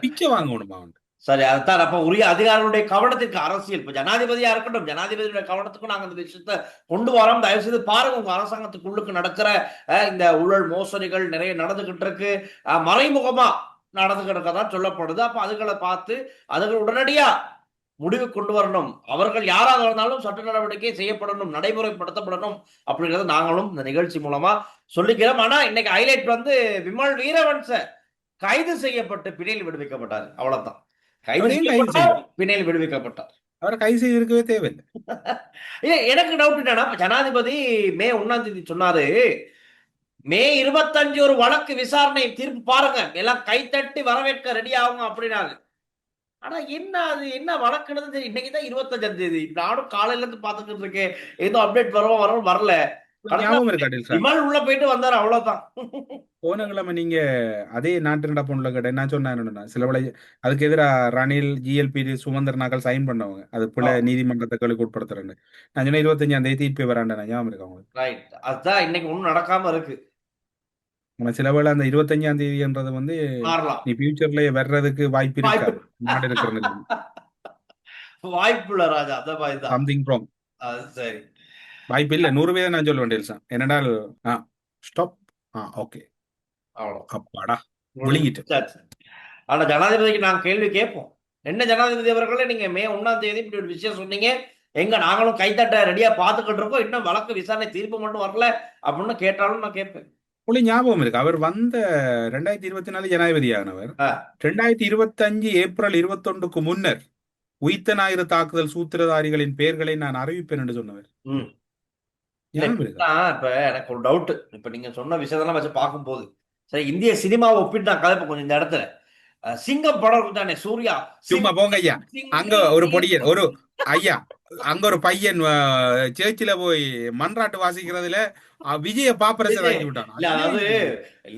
பிச்சை வாங்கணுமா அவங்க. சரி, அதுதான் அப்ப உரிய அதிகாரிகளுடைய கவனத்திற்கு அரசியல் இப்ப ஜனாதிபதியா இருக்கட்டும், ஜனாதிபதியுடைய கவனத்துக்கும் நாங்க இந்த விஷயத்த கொண்டு வரோம். தயவு செய்து பாருங்க, உங்க அரசாங்கத்துக்குள்ளுக்கு நடக்கிற இந்த ஊழல் மோசடிகள் நிறைய நடந்துகிட்டு இருக்கு, மறைமுகமா நடந்துகிட்டு இருக்கதான் சொல்லப்படுது. அப்ப அதுகளை பார்த்து அதுகள் உடனடியா முடிவு கொண்டு வரணும். அவர்கள் யாராக இருந்தாலும் சட்ட நடவடிக்கை செய்யப்படணும், நடைமுறைப்படுத்தப்படணும் அப்படிங்கறத நாங்களும் இந்த நிகழ்ச்சி மூலமா சொல்லிக்கிறோம். ஆனா இன்னைக்கு ஹைலைட் வந்து விமல் வீரவன்ச கைது செய்யப்பட்டு பிணையில் விடுவிக்கப்பட்டார். அவ்வளவுதான், பிணையில் விடுவிக்கப்பட்டார். அவர் கைது செய்திருக்கவே தேவையில்லை. எனக்கு டவுட் என்னன்னா, ஜனாதிபதி மே 1 சொன்னாரு, மே 25 ஒரு வழக்கு விசாரணை தீர்ப்பு பாருங்க, எல்லாம் கைத்தட்டி வரவேற்க ரெடி ஆகுங்க அப்படின்னாரு. ஆனா என்ன அது என்ன வழக்குன்னு இன்னைக்குதான் 25 நானும் காலையில இருந்து பாத்துக்கிட்டு இருக்கேன், ஏதோ அப்டேட் வரும் வரல. விமல் உள்ள போயிட்டு வந்தாரு, அவ்வளவுதான். போன கிழமை நீங்க அதே நாட்டு நடப்புல கேட்ட என்ன சொன்னா, சில வேளை அதுக்கு எதிராக ரணில் GLP சுமந்திரனாக்கள் சைன் பண்ணவங்க, அது போல நீதிமன்றத்துக்கு உட்படுத்துறேன்னு நான் சொன்ன 25ஆம் தேதி தீர்ப்பு வராண்ட ஞாபகம் இருக்கு அவங்களுக்கு. ரைட், அதுதான் இன்னைக்கு ஒன்னும் நடக்காம இருக்கு. சில வேளை அந்த 25ஆம் தேதின்றது வந்து நீ ஃபியூச்சர்ல வர்றதுக்கு வாய்ப்பு இருக்காது, நாடு இருக்கிற வாய்ப்பு இல்ல ராஜா, அந்த மாதிரி தான் சம்திங் ராங். சரி, வாய்ப்பு இல்ல 100% நான் சொல்ல வேண்டிய என்னடால் ஸ்டாப். ஓகே, அப்பாடா ஒழுங்கிட்டு. ஆனா ஜனாதிபதிக்கு நாங்க கேள்வி கேட்போம், என்ன ஜனாதிபதி அவர்களே, நீங்க மே 1 இப்படி ஒரு விஷயம் சொன்னீங்க, எங்க நாங்களும் கைத்தட்ட ரெடியா பாத்துக்கிட்டு இருக்கோம், இன்னும் வழக்கு விசாரணை தீர்ப்பு மட்டும் வரல அப்படின்னு கேட்டாலும் நான் கேட்பேன். ஞாபகம் இருக்கு, அவர் வந்த 2024 ஜனாதிபதி ஆனவர் 2025 ஏப்ரல் 21க்கு முன்னர் உயிர்த்த ஞாயிறு தாக்குதல் சூத்திரதாரிகளின் பெயர்களை நான் அறிவிப்பேன் என்று சொன்னவர். இப்ப எனக்கு ஒரு டவுட், இப்ப நீங்க சொன்ன விஷயத்தெல்லாம் வச்சு பார்க்கும்போது, சரி இந்திய சினிமாவை ஒப்பிட்டு நான் கதைப்ப கொஞ்சம் இந்த இடத்துல சிங்கம் படம் தானே, சூர்யா சும்மா போங்க ஐயா, அங்க ஒரு பொடியன் ஒரு ஐயா, அங்க ஒரு பையன் சேர்ச்சில போய் மன்றாட்டு வாசிக்கிறதுல விஜய பாப்பரசர் வாங்கி விட்டான். அதாவது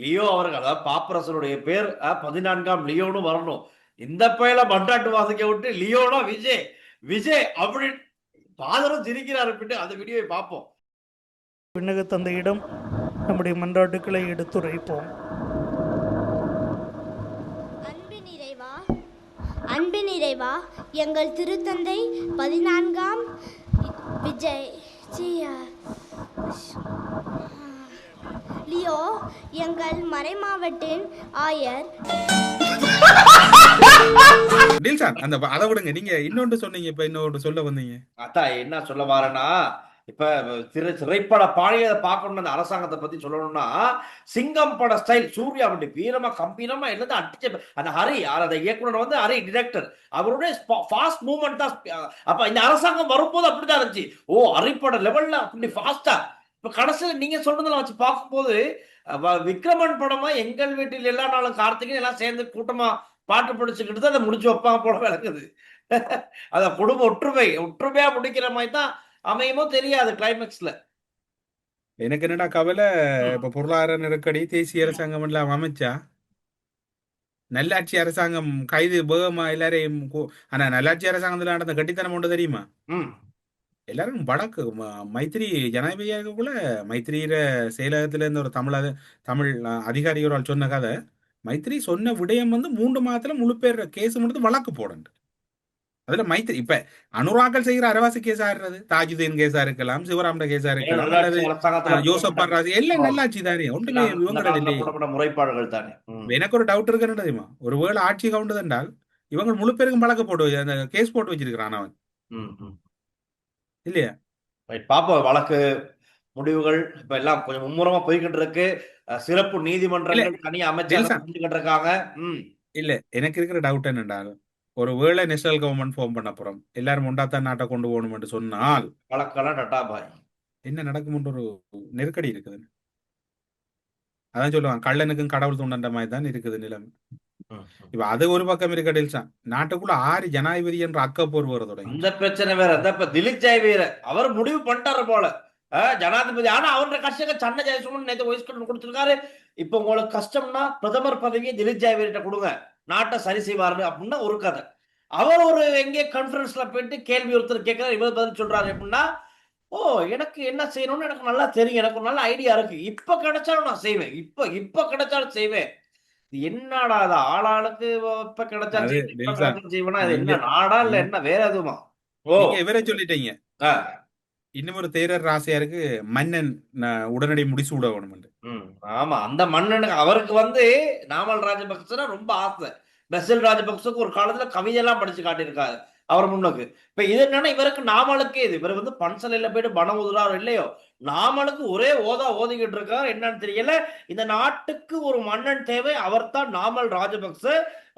லியோ அவர்கள், அதாவது பாப்பரசருடைய பேர் 14ஆம் லியோன்னு வரணும், இந்த பையில மன்றாட்டு வாசிக்க விட்டு லியோனா விஜய் விஜய் அப்படி பாதரும் சிரிக்கிறாரு. அந்த வீடியோவை பார்ப்போம். விண்ணக தந்தையிடம் நம்முடைய மன்றாட்டுக்களை எடுத்துரைப்போம். அன்பின் இறைவா, எங்கள் திருத்தந்தை 14ஆம் விஜய் லியோ எங்கள் மறைமாவட்டின் ஆயர். அந்த அதை விடுங்க, நீங்க இன்னொன்று சொன்னீங்க, இப்ப இன்னொன்று சொல்ல வந்தீங்க. அதான் என்ன சொல்ல வரேன்னா, இப்ப திரைப்பட பாணியை பார்க்கணும், அந்த அரசாங்கத்தை பத்தி சொல்லணும்னா, சிங்கம் பட ஸ்டைல் சூர்யா அப்படி வீரமா கம்பீரமா எல்லாத்தையும் அடிச்ச அந்த ஹரி, அந்த இயக்குனர் வந்து ஹரி டிரெக்டர், அவருடைய ஃபாஸ்ட் மூவ்மெண்ட் தான். அப்ப இந்த அரசாங்கம் வரும்போது அப்படிதான் இருந்துச்சு, ஹரிப்பட லெவல்ல அப்படி ஃபாஸ்டா. இப்ப கடைசியில் நீங்க சொல்றதுல வச்சு பார்க்கும்போது விக்ரமன் படமா எங்கள் வீட்டில் எல்லா நாளும் கார்த்திகை எல்லாம் சேர்ந்து கூட்டமா பாட்டு படிச்சுக்கிட்டு தான் அதை முடிச்சு வைப்பாங்க போல விளக்குது. அத குடும்ப ஒற்றுமையா முடிக்கிற மாதிரி தான் அமையுமோ தெரியாது கிளைமேக்ஸ்ல. எனக்கு என்னடா கவலை, இப்ப பொருளாதார நெருக்கடி, தேசிய அரசாங்கம் எல்லாம் அமைச்சா நல்லாட்சி அரசாங்கம் கைது வேகமா எல்லாரையும் ஆனா நல்லாட்சி அரசாங்கத்துல நடந்த கட்டித்தனம் ஒன்று தெரியுமா? ம். எல்லாரும் வடக்கு மைத்திரி ஜனாதிபதியா இருக்கக்குள்ள மைத்திரியில செயலகத்துல இருந்து ஒரு தமிழ் அதிகாரி ஒரு ஆள் சொன்ன கதை. மைத்திரி சொன்ன விடயம் 3 மாதத்துல முழு பேர் கேஸ் மட்டும் வழக்கு போடண்டு. அதுல மைத்திரி இப்ப அனுராக்கள் செய்கிற அரவாசி கேஸா இருந்தது, தாஜுதீன் கேஸா இருக்கலாம், சிவராமட கேஸா இருக்கலாம், அல்லது யோசப் பர்ராசி, எல்லாம் நல்லாட்சி தானே, ஒன்றுமே இவங்க இல்லையே. முறைப்பாடுகள் தானே. எனக்கு ஒரு டவுட் இருக்குன்னு தெரியுமா, ஒருவேளை ஆட்சி கவுண்டது என்றால் இவங்க முழு பேருக்கும் வழக்கு போட்டு அந்த கேஸ் போட்டு வச்சிருக்கிறான் அவன் இல்லையா? பாப்போம் வழக்கு முடிவுகள் இப்ப எல்லாம் கொஞ்சம் மும்முரமா போய்கிட்டு இருக்கு. சிறப்பு நீதிமன்றங்கள் தனி அமைச்சர் இருக்காங்க. இல்ல எனக்கு இருக்கிற டவுட் என்னென்றால், ஒரு வேளை நேஷனல் கவர்மெண்ட் ஃபார்ம் பண்ண போறோம், எல்லாரும் ஒண்டாத்தான் நாட்டை கொண்டு போகணும் என்று சொன்னால் வழக்கெல்லாம் டட்டாபாய் என்ன நடக்கும் ஒரு நெருக்கடி இருக்குது. அதான் சொல்லுவாங்க, கள்ளனுக்கும் கடவுள் தூண்டன்ற மாதிரி தான் இருக்குது நிலைமை. இப்ப அது ஒரு பக்கம் இருக்க, நாட்டுக்குள்ள 6 ஜனாதிபதி என்ற அக்கப்போர் வருதோட இந்த பிரச்சனை வேற. இப்ப திலீப் ஜெயவீர அவர் முடிவு பண்ணிட்டாரு போல ஜனாதிபதி. ஆனா அவருடைய கஷ்டம் சன்ன ஜெயசுமன் நேற்று வாய்ஸ் கொடுத்திருக்காரு. இப்ப உங்களுக்கு கஷ்டம்னா பிரதமர் பதவியை திலீப் ஜெயவீர்கிட்ட கொடுங்க, நாட்டை சரி செய்வாரு அப்படின்னா ஒரு கதை. அவர் ஒரு எங்கே கான்ஃபரன்ஸ்ல போயிட்டு கேள்வி ஒருத்தர் கேட்கிறார், இவர் பதில் சொல்றாரு எப்படின்னா, ஓ எனக்கு என்ன செய்யணும்னு எனக்கு நல்லா தெரியும், எனக்கு ஒரு நல்ல ஐடியா இருக்கு, இப்ப கிடைச்சாலும் நான் செய்வேன், இப்ப கிடைச்சாலும் செய்வேன். என்னடா அது ஆளாளுக்கு இப்ப கிடைச்சாலும் செய்வேனா? இது என்ன நாடா இல்ல என்ன வேற எதுவுமா? ஓ இவரே சொல்லிட்டீங்க. இன்னும் ஒரு தேரர் ராசியாருக்கு மன்னன் உடனடி முடிச்சு விட வேணும். ஆமா, அந்த மன்னனுக்கு அவருக்கு நாமல் ராஜபக்சனா ரொம்ப ஆசை. பெசில் ராஜபக்சக்கு ஒரு காலத்துல கவிதை எல்லாம் படிச்சு காட்டியிருக்காரு அவர் முன்னுக்கு. இப்ப இது என்னன்னா இவருக்கு நாமலுக்கு இவர் பன்சலையில போயிட்டு பணம் ஊதுறாரு இல்லையோ, நாமலுக்கு ஒரே ஓதிக்கிட்டு இருக்காரு. என்னன்னு தெரியல. இந்த நாட்டுக்கு ஒரு மன்னன் தேவை, அவர்தான் நாமல் ராஜபக்ச.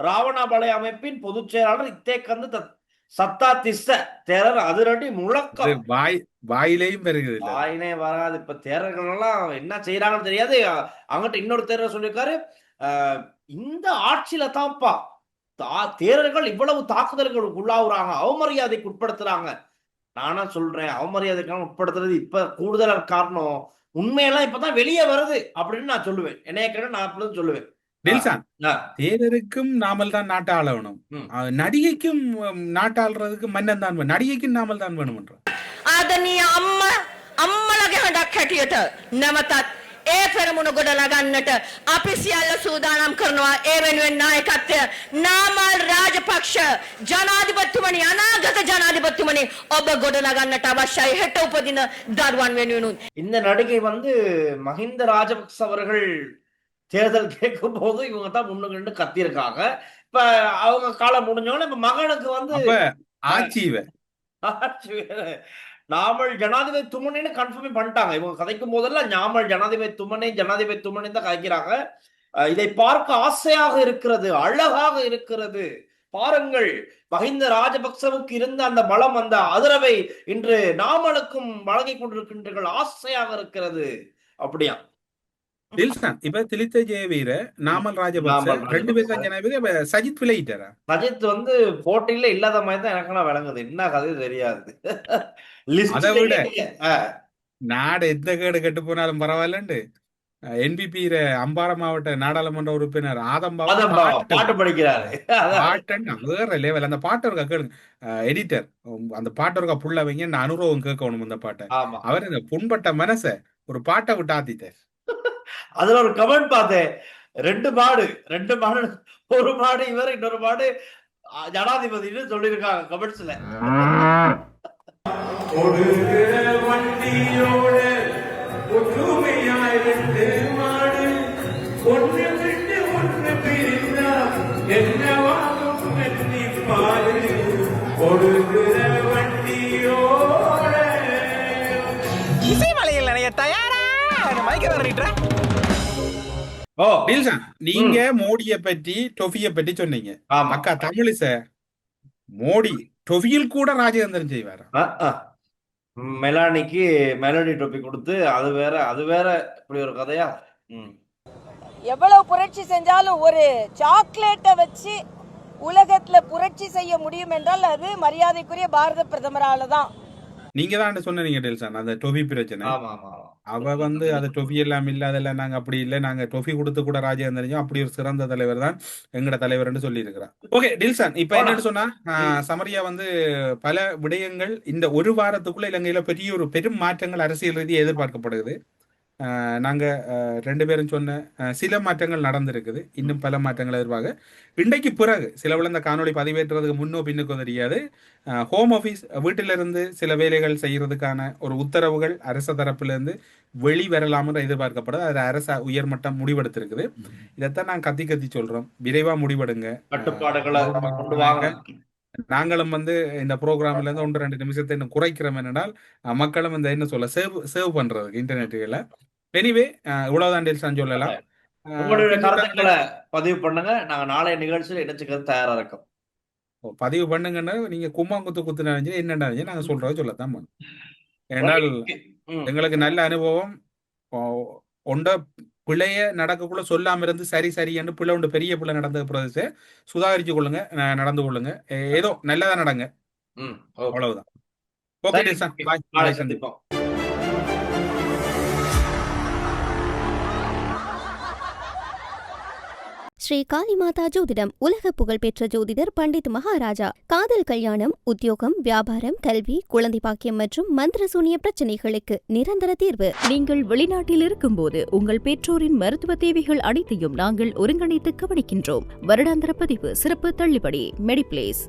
ராவணாபாளைய அமைப்பின் பொதுச் செயலாளர் இத்தேக்கந்து சத்தா திஸ்ஸ தேரர் அதிரடி முழக்கம் வாயிலையும் பெருகுது, வாயிலே வராது. இப்ப தேரர்கள் எல்லாம் என்ன செய்யறாங்கன்னு தெரியாது. அங்கிட்ட இன்னொரு தேரர் சொல்லியிருக்காரு, இந்த ஆட்சியில தான்ப்பா தேரர்கள் இவ்வளவு தாக்குதல்களுக்கு உள்ளாகுறாங்க, அவமரியாதைக்கு உட்படுத்துறாங்க. நானா சொல்றேன், அவமரியாதைக்கு உட்படுத்துறது இப்ப கூடுதலா காரணம் உண்மையெல்லாம் இப்பதான் வெளியே வருது அப்படின்னு நான் சொல்லுவேன். என்னைய கேட்ட நான் அப்படி சொல்லுவேன். தேரருக்கும் நாமல் தான் நாட்டை ஆள வேணும், நடிகைக்கும் நாட்டாளுறதுக்கு மன்னன் தான் வேணும், நடிகைக்கும் நாமல் தான் வேணும். ආදනීය අම්මලගේ හඬක් හැටියට නැවතත් ඒ පෙරමුණ ගොඩනගන්නට අපි සියල්ල සූදානම් කරනවා. ඒ වෙනුවෙන් නායකත්වය නාමල් රාජපක්ෂ ජනාධිපතිතුමනි, අනාගත ජනාධිපතිතුමනි ඔබ ගොඩනගන්නට අවශ්‍යයි හෙට උපදින දරුවන් වෙනුවෙන්. இந்த நடிகை மஹிந்த ராஜபக்ச அவர்கள் தேர்தல் கேட்கும் போது இவங்க தான் முன்னுக்கு கத்தியிருக்காங்க. இப்ப அவங்க காலம் முடிஞ்சோன்னு இப்ப மகனுக்கு ஆட்சி நாமல் ஜனாதிபதி தும்மனேன்னு கன்ஃபார்ம் பண்ணிட்டாங்க. இவங்க கதைக்கும் போதெல்லாம் நாமல் ஜனாதிபதி தும்மனே தான் கதைக்கிறாங்க. இதை பார்க்க ஆசையாக இருக்கிறது, அழகாக இருக்கிறது. பாருங்கள், மஹிந்த ராஜபக்சவுக்கு இருந்த அந்த பலம், அந்த ஆதரவை இன்று நாமலுக்கும் வழங்கி கொண்டிருக்கின்றீர்கள், ஆசையாக இருக்கிறது. அப்படியா இப்ப திலித்த ஜெயவீர நாமல் ராஜபக்ச 2 பேர் தான் ஜனாதிபதி. சஜித் விளையிட்டாரா? சஜித் போட்டியில இல்லாத மாதிரி தான் எனக்கு விளங்குது, என்ன கதை தெரியாது. அதை விட நாடு எந்த கேடு கெட்டு போனாலும் பரவாயில்லண்டு என்பிபி அம்பாறை மாவட்ட நாடாளுமன்ற உறுப்பினர் ஆதம்பாவா பாட்டு படிக்கிறாரு. வேற லெவல். அந்த பாட்டு இருக்கா கேளுங்க, எடிட்டர் அந்த பாட்டு இருக்கா புள்ள வைங்க, அனுபவம் கேட்கணும் இந்த பாட்டை. அவர் இந்த புண்பட்ட மனச ஒரு பாட்டை விட்டு ஆத்திட்டார். அதுல ஒரு கமெண்ட் பார்த்தேன், 2 மாடு ஒரு மாடு இவர், இன்னொரு மாடு ஜனாதிபதினு சொல்லியிருக்காங்க கமெண்ட்ஸ்ல. இசைமலையில் நினைய தயாரா மைக்க வர்றீட்ற. நீங்க மோடிய பற்றி டொஃபிய பற்றி சொன்னீங்க. அக்கா தமிழிச மோடி டொஃபியில் கூட ராஜேந்திரன் செய்வார். மெலானிக்கு மெலடி டொப்பி கொடுத்து அது வேற இப்படி ஒரு கதையா. எவ்வளவு புரட்சி செஞ்சாலும் ஒரு சாக்லேட்டை வச்சு உலகத்துல புரட்சி செய்ய முடியும் என்றால் அது மரியாதைக்குரிய பாரத பிரதமரால தான். நீங்க தான் சொன்னீங்க டெல்சான் அந்த டொபி பிரச்சனை. அவ வந்து அது டொஃபி எல்லாம் இல்ல, அதெல்லாம் நாங்க அப்படி இல்லை, நாங்க டொஃபி கொடுத்து கூட ராஜா தெரிஞ்சோம், அப்படி ஒரு சிறந்த தலைவர் தான் எங்கட தலைவர்னு சொல்லி இருக்கிறார். ஓகே டில்சன், இப்ப என்னன்னு சொன்னா சமரியா வந்து பல விடயங்கள் இந்த ஒரு வாரத்துக்குள்ள இலங்கையில பெரிய ஒரு பெரும் மாற்றங்கள் அரசியல் ரீதியாக எதிர்பார்க்கப்படுது. நாங்க 2 பேரும் சொன்ன சில மாற்றங்கள் நடந்திருக்குது, இன்னும் பல மாற்றங்கள் எதிர்பார்க்க. இன்றைக்கு பிறகு சிலவுல இந்த காணொலி பதிவேற்றுறதுக்கு முன்னோ பின்னுக்கோ தெரியாது, ஹோம் ஆஃபீஸ் வீட்டிலிருந்து சில வேலைகள் செய்யறதுக்கான ஒரு உத்தரவுகள் அரச தரப்பிலிருந்து வெளிவரலாம்னு எதிர்பார்க்கப்படுது. அது அரச உயர்மட்டம் முடிவெடுத்திருக்குது. இதைத்தான் நான் கத்தி கத்தி சொல்றோம், விரைவா முடிவெடுங்க, கட்டுப்பாடுகளை கொண்டு வாங்க. நாங்களும் வந்து இந்த ப்ரோக்ராம்ல இருந்து 1-2 நிமிஷத்தை இன்னும் குறைக்கிறோம், என்னென்னால் மக்களும் இந்த என்ன சொல்ல சேவ் பண்றதுக்கு இன்டர்நெட்டுகளை. எனிவே இவ்வளவுதான் டில்சன் சொல்லலாம். உங்களுடைய கருத்துக்களை பதிவு பண்ணுங்க, நாங்க நாளைய நிகழ்ச்சியில் இணைச்சுக்கிறது தயாரா இருக்கோம். பதிவு பண்ணுங்கன்னா நீங்க கும்மாங்குத்து குத்துனா என்னென்ன நாங்க சொல்றத சொல்லத்தான் பண்ணும். ஏன்னால் எங்களுக்கு நல்ல அனுபவம் ஒண்ட பிள்ளைய நடக்கக்குள்ள சொல்லாம இருந்து சரி என்று பிள்ளை ஒன்று பெரிய பிள்ளை நடந்த பிரதேச சுதாகரிச்சு கொள்ளுங்க, நடந்து கொள்ளுங்க, ஏதோ நல்லதா நடங்க, அவ்வளவுதான். ஓகே டில்சன், பாய், சந்திப்போம். ஸ்ரீ காளிமாதா ஜோதிடம் உலக புகழ்பெற்ற ஜோதிடர் பண்டித் மகாராஜா. காதல், கல்யாணம், உத்தியோகம், வியாபாரம், கல்வி, குழந்தை பாக்கியம் மற்றும் மந்திரசூனிய பிரச்சனைகளுக்கு நிரந்தர தீர்வு. நீங்கள் வெளிநாட்டில் இருக்கும்போது உங்கள் பெற்றோரின் மருத்துவ தேவைகள் அனைத்தையும் நாங்கள் ஒருங்கிணைத்து கவனிக்கின்றோம். வருடாந்திர பதிவு, சிறப்பு தள்ளுபடி, மெடிப்ளேஸ்.